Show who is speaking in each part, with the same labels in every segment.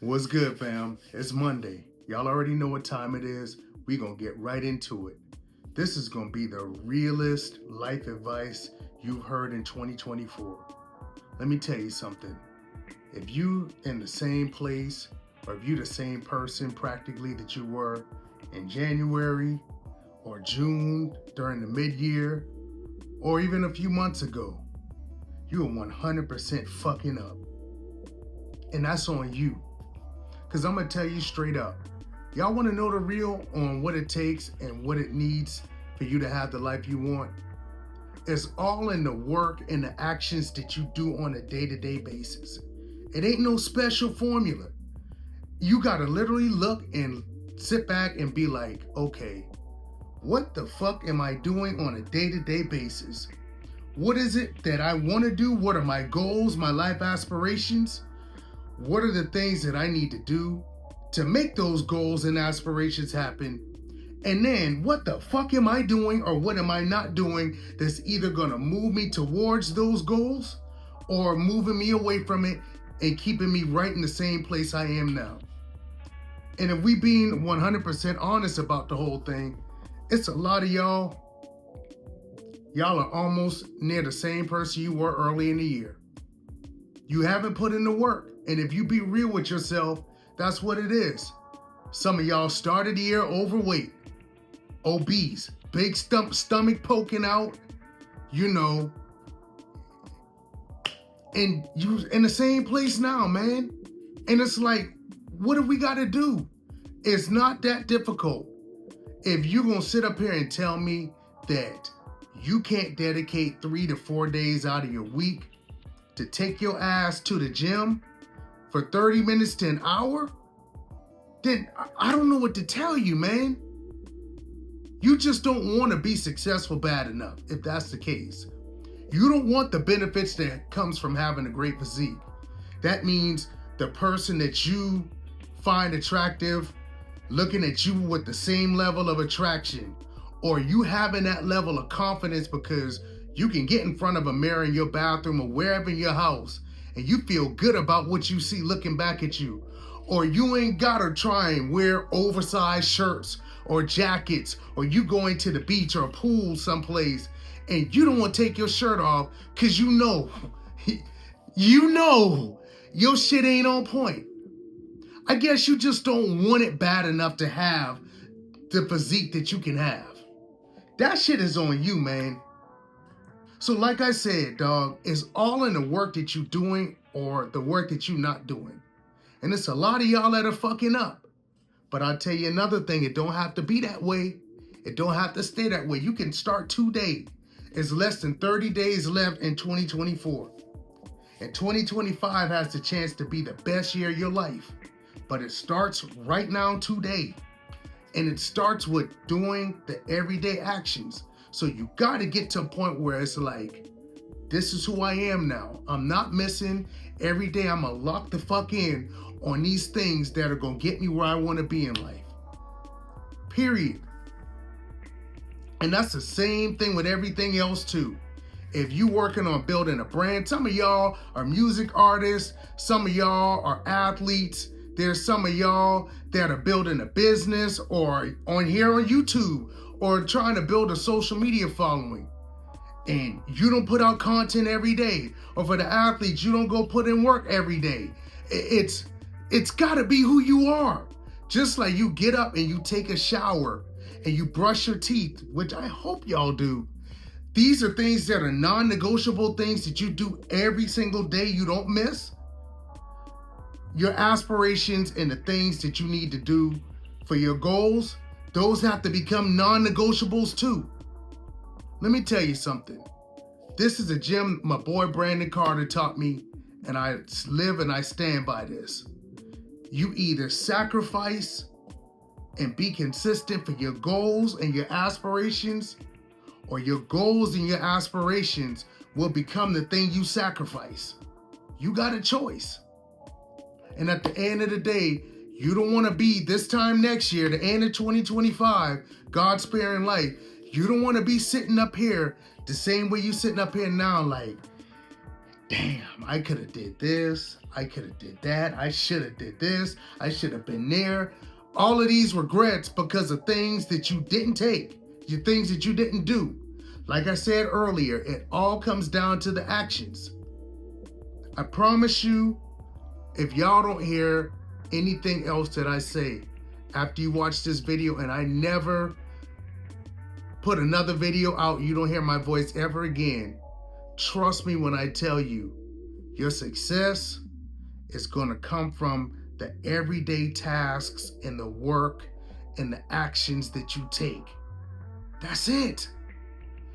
Speaker 1: What's good, fam? It's Monday. Y'all already know what time it is. We gonna get right into it. This is gonna be the realest life advice you've heard in 2024. Let me tell you something. If you in the same place, or if you the same person practically that you were in January or June during the mid-year, or even a few months ago, you are 100% fucking up. And that's on you. Because I'm going to tell you straight up. Y'all want to know the real on what it takes and what it needs for you to have the life you want? It's all in the work and the actions that you do on a day-to-day basis. It ain't no special formula. You got to literally look and sit back and be like, okay, what the fuck am I doing on a day-to-day basis? What is it that I want to do? What are my goals, my life aspirations? What are the things that I need to do to make those goals and aspirations happen? And then what the fuck am I doing or what am I not doing that's either gonna move me towards those goals or moving me away from it and keeping me right in the same place I am now? And if we being 100% honest about the whole thing, it's a lot of y'all are almost near the same person you were early in the year. You haven't put in the work. And if you be real with yourself, that's what it is. Some of y'all started the year overweight, obese, big stomach poking out, and you in the same place now, man. And it's like, what do we got to do? It's not that difficult. If you're going to sit up here and tell me that you can't dedicate 3 to 4 days out of your week to take your ass to the gym for 30 minutes to an hour, then I don't know what to tell you, man. You just don't want to be successful bad enough, if that's the case. You don't want the benefits that comes from having a great physique. That means the person that you find attractive looking at you with the same level of attraction, or you having that level of confidence because you can get in front of a mirror in your bathroom or wherever in your house and you feel good about what you see looking back at you. Or you ain't gotta try and wear oversized shirts or jackets, or you going to the beach or a pool someplace and you don't want to take your shirt off because you know your shit ain't on point. I guess you just don't want it bad enough to have the physique that you can have. That shit is on you, man. So like I said, dog, it's all in the work that you doing or the work that you not doing. And it's a lot of y'all that are fucking up. But I'll tell you another thing, it don't have to be that way. It don't have to stay that way. You can start today. It's less than 30 days left in 2024. And 2025 has the chance to be the best year of your life. But it starts right now today. And it starts with doing the everyday actions. So you got to get to a point where it's like, this is who I am now. I'm not missing. Every day I'm going to lock the fuck in on these things that are going to get me where I want to be in life. Period. And that's the same thing with everything else too. If you working on building a brand, some of y'all are music artists, some of y'all are athletes. There's some of y'all that are building a business or on here on YouTube or trying to build a social media following. And you don't put out content every day. Or for the athletes, you don't go put in work every day. It's got to be who you are. Just like you get up and you take a shower and you brush your teeth, which I hope y'all do. These are things that are non-negotiable things that you do every single day you don't miss. Your aspirations and the things that you need to do for your goals, those have to become non-negotiables too. Let me tell you something. This is a gem my boy Brandon Carter taught me, and I live and I stand by this. You either sacrifice and be consistent for your goals and your aspirations, or your goals and your aspirations will become the thing you sacrifice. You got a choice. And at the end of the day, you don't want to be this time next year, the end of 2025, God sparing life. You don't want to be sitting up here the same way you sitting up here now like, damn, I could have did this, I could have did that, I should have did this, I should have been there. All of these regrets because of things that you didn't take, the things that you didn't do. Like I said earlier, it all comes down to the actions. I promise you, if y'all don't hear anything else that I say after you watch this video, and I never put another video out, you don't hear my voice ever again, trust me when I tell you, your success is going to come from the everyday tasks and the work and the actions that you take. That's it.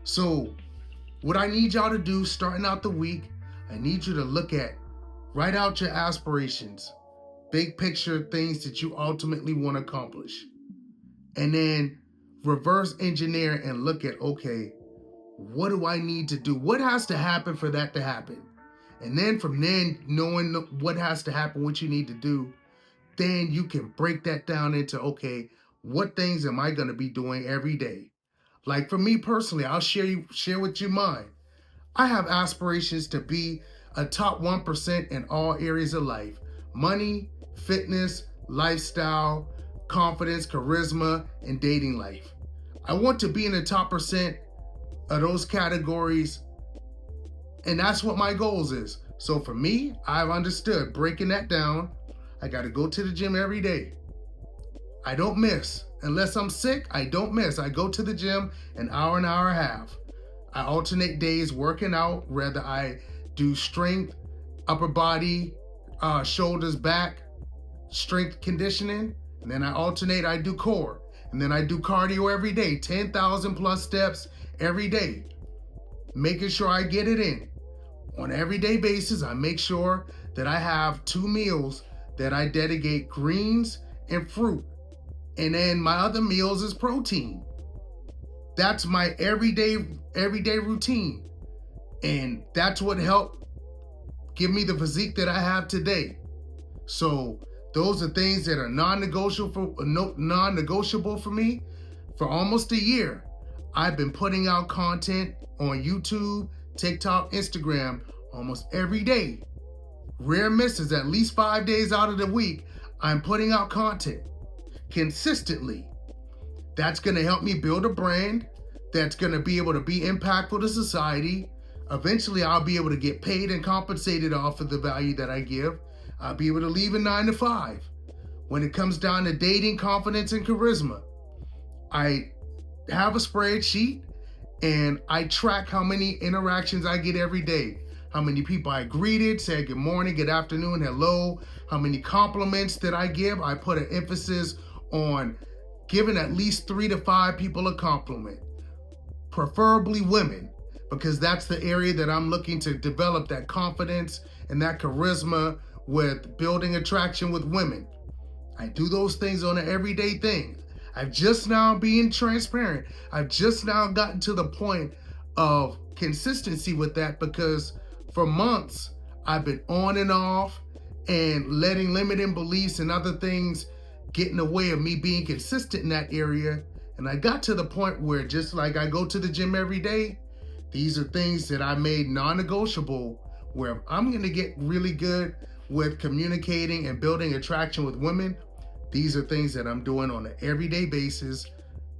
Speaker 1: So what I need y'all to do starting out the week, I need you to write out your aspirations, big picture things that you ultimately want to accomplish. And then reverse engineer and look at, okay, what do I need to do? What has to happen for that to happen? And then from then, knowing what has to happen, what you need to do, then you can break that down into, okay, what things am I going to be doing every day? Like for me personally, I'll share with you mine. I have aspirations to be a top 1% in all areas of life: money, fitness, lifestyle, confidence, charisma, and dating life. I want to be in the top percent of those categories, and that's what my goals is. So for me, I've understood breaking that down. I got to go to the gym every day. I don't miss. Unless I'm sick, I don't miss. I go to the gym an hour and a half. I alternate days working out, whether I do strength, upper body, shoulders, back, strength conditioning, and then I alternate, I do core, and then I do cardio every day, 10,000 plus steps every day, making sure I get it in. On an everyday basis, I make sure that I have 2 meals that I dedicate greens and fruit. And then my other meals is protein. That's my everyday routine. And that's what helped give me the physique that I have today. So those are things that are non-negotiable for me. For almost a year, I've been putting out content on YouTube, TikTok, Instagram almost every day. Rare misses, at least 5 days out of the week, I'm putting out content consistently. That's going to help me build a brand that's going to be able to be impactful to society. Eventually, I'll be able to get paid and compensated off of the value that I give. I'll be able to leave a 9 to 5. When it comes down to dating, confidence, and charisma, I have a spreadsheet and I track how many interactions I get every day. How many people I greeted, said good morning, good afternoon, hello. How many compliments that I give. I put an emphasis on giving at least 3 to 5 people a compliment, preferably women, because that's the area that I'm looking to develop that confidence and that charisma with building attraction with women. I do those things on an everyday thing. I've just now being transparent. I've just now gotten to the point of consistency with that because for months I've been on and off and letting limiting beliefs and other things get in the way of me being consistent in that area. And I got to the point where just like I go to the gym every day, these are things that I made non-negotiable, where I'm going to get really good with communicating and building attraction with women. These are things that I'm doing on an everyday basis,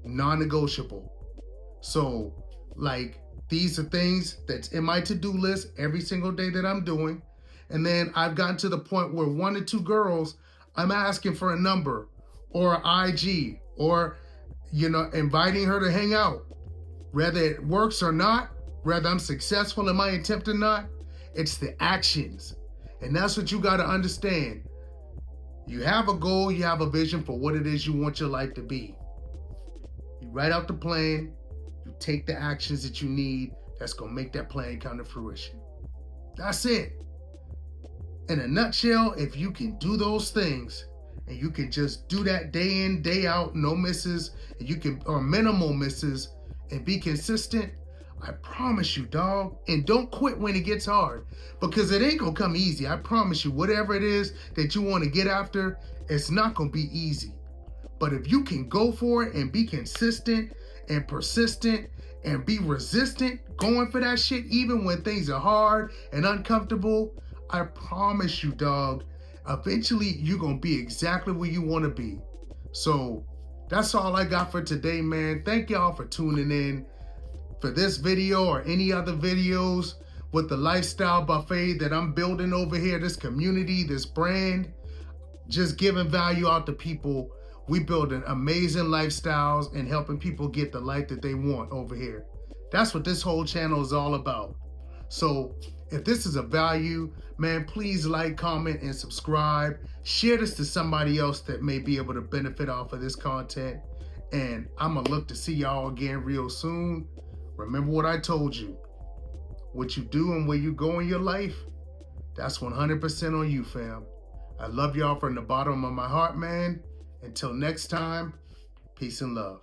Speaker 1: non-negotiable. So like these are things that's in my to-do list every single day that I'm doing. And then I've gotten to the point where 1 or 2 girls, I'm asking for a number or an IG or, inviting her to hang out. Whether it works or not, whether I'm successful in my attempt or not, it's the actions. And that's what you got to understand. You have a goal, you have a vision for what it is you want your life to be. You write out the plan, you take the actions that you need that's going to make that plan come to fruition. That's it. In a nutshell, if you can do those things and you can just do that day in, day out, no misses, and you can, or minimal misses, and be consistent, I promise you, dog. And don't quit when it gets hard, because it ain't gonna come easy. I promise you, whatever it is that you want to get after, it's not gonna be easy. But if you can go for it and be consistent and persistent and be resistant, going for that shit even when things are hard and uncomfortable, I promise you, dog, eventually you're gonna be exactly where you want to be. So that's all I got for today, man. Thank y'all for tuning in for this video or any other videos with the lifestyle buffet that I'm building over here, this community, this brand, just giving value out to people. We building amazing lifestyles and helping people get the life that they want over here. That's what this whole channel is all about. So if this is a value, man, please like, comment, and subscribe. Share this to somebody else that may be able to benefit off of this content. And I'm gonna look to see y'all again real soon. Remember what I told you. What you do and where you go in your life, that's 100% on you, fam. I love y'all from the bottom of my heart, man. Until next time, peace and love.